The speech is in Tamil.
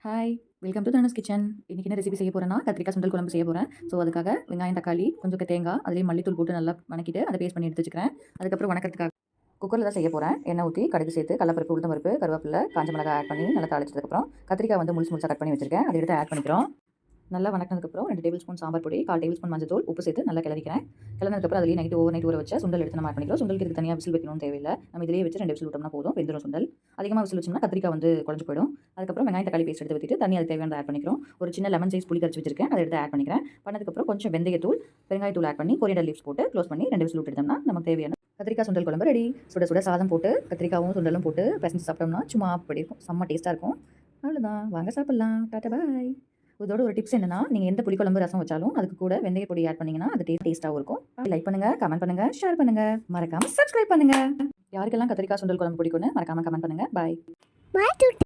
Hi! Welcome to Dhanush kitchen. இன்னைக்கு என்ன ரெசிபி செய்ய போறேன்னா, கத்திரிக்காய் சுண்டல் குழம்பு செய்ய போறேன். ஸோ, அதுக்காக வெங்காயம், தக்காளி, கொஞ்சம் தேங்காய், அதிலேயே மல்லித்தூள் போட்டு நல்லா வணக்கிட்டு, அத பேஸ்ட் பண்ணி எடுத்து வச்சுக்கிறேன். அதுக்கப்புறம் வணக்கறதுக்காக குக்கர்ல தான் செய்ய போறேன். எண்ணெய் ஊத்தி, கடுகு சேர்த்து, கடலப்பருப்பு, உளுத்தம் பருப்பு, கருவேப்பிலை, காஞ்ச மிளகாய் ஆட் பண்ணி நல்லா தாளிச்சதுக்கப்புறம், கத்திரிக்காய் வந்து முழுசா கட் பண்ணி வச்சிருக்கேன். அத எடுத்து ஆட் பண்ணிக்கிறோம். நல்லா வணக்கினதுக்கப்புறம் 2 டேபிள் ஸ்பூன் சாம்பார் பொடி, 1/4 டேபிள் ஸ்பூன் மஞ்சள் தூள், உப்பு சேர்த்து நல்லா கிளறிக்கிறேன். கிளறினதுக்கப்புறம் அதிலேயே ஓவர் நைட் ஊற வச்ச சுண்டல் எடுத்து நம்ம ஆட் பண்ணிக்கிறோம். சுண்டலுக்கு இதுக்கு தனியா விசில் வைக்கணும்னு தேவையில்ல. நம்ம இதிலேயே வச்சு 2 விசில் விட்டோம்னா போதும், வெந்துரும் சுண்டல். அதிகமா விசில் வச்சோம்னா கத்திரிக்காய் வந்து குழஞ்சு போயிடும். அதுக்கப்புறம் வெங்காயம், தக்காளி பேஸ்ட் எடுத்து ஊத்திட்டு, தண்ணி அதுக்கு தேவையானத ஆட் பண்ணிக்கிறோம். ஒரு சின்ன லெமன் சைஸ் புளி கரைச்சு வச்சிருக்கேன். அத எடுத்து ஆட் பண்ணிக்கிறேன். பண்ணதுக்கப்புறம் கொஞ்சம் வெந்தயத்தூள், பெருங்காயத்தூள் ஆட் பண்ணி, கொரியாண்டர் லீவ்ஸ் போட்டு க்ளோஸ் பண்ணி 2 விசில் விட்டு எடுத்தோம்னா நமக்கு தேவையான கத்திரிக்காய் சுண்டல் குழம்பு ரெடி. சுட சுட சாதம் போட்டு, கத்திரிக்காவும் சுண்டலும் போட்டு பெசஞ்சு சாப்பிட்டோம்னா சும்மா அப்படி இருக்கும். செம்ம டேஸ்ட்டா இருக்கும். அவ்வளோதான். வாங்க சாப்பிடலாம். டாட்டா பாய். இதோட ஒரு டிப்ஸ் என்னன்னா, நீங்க எந்த புளிக்குழம்பு, ரசம் வச்சாலும் அதுக்கு கூட வெந்தய பொடி ஆட் பண்ணீங்கன்னா, அது டேஸ்ட்டாவும் இருக்கும். லைக் பண்ணுங்க, கமெண்ட் பண்ணுங்க, ஷேர் பண்ணுங்க. மறக்காம சப்ஸ்கிரைப் பண்ணுங்க. யாருக்கெல்லாம் கத்திரிக்காய் சுண்டல் குழம்பு பிடிக்கும்னு மறக்காம கமெண்ட் பண்ணுங்க. பாய்.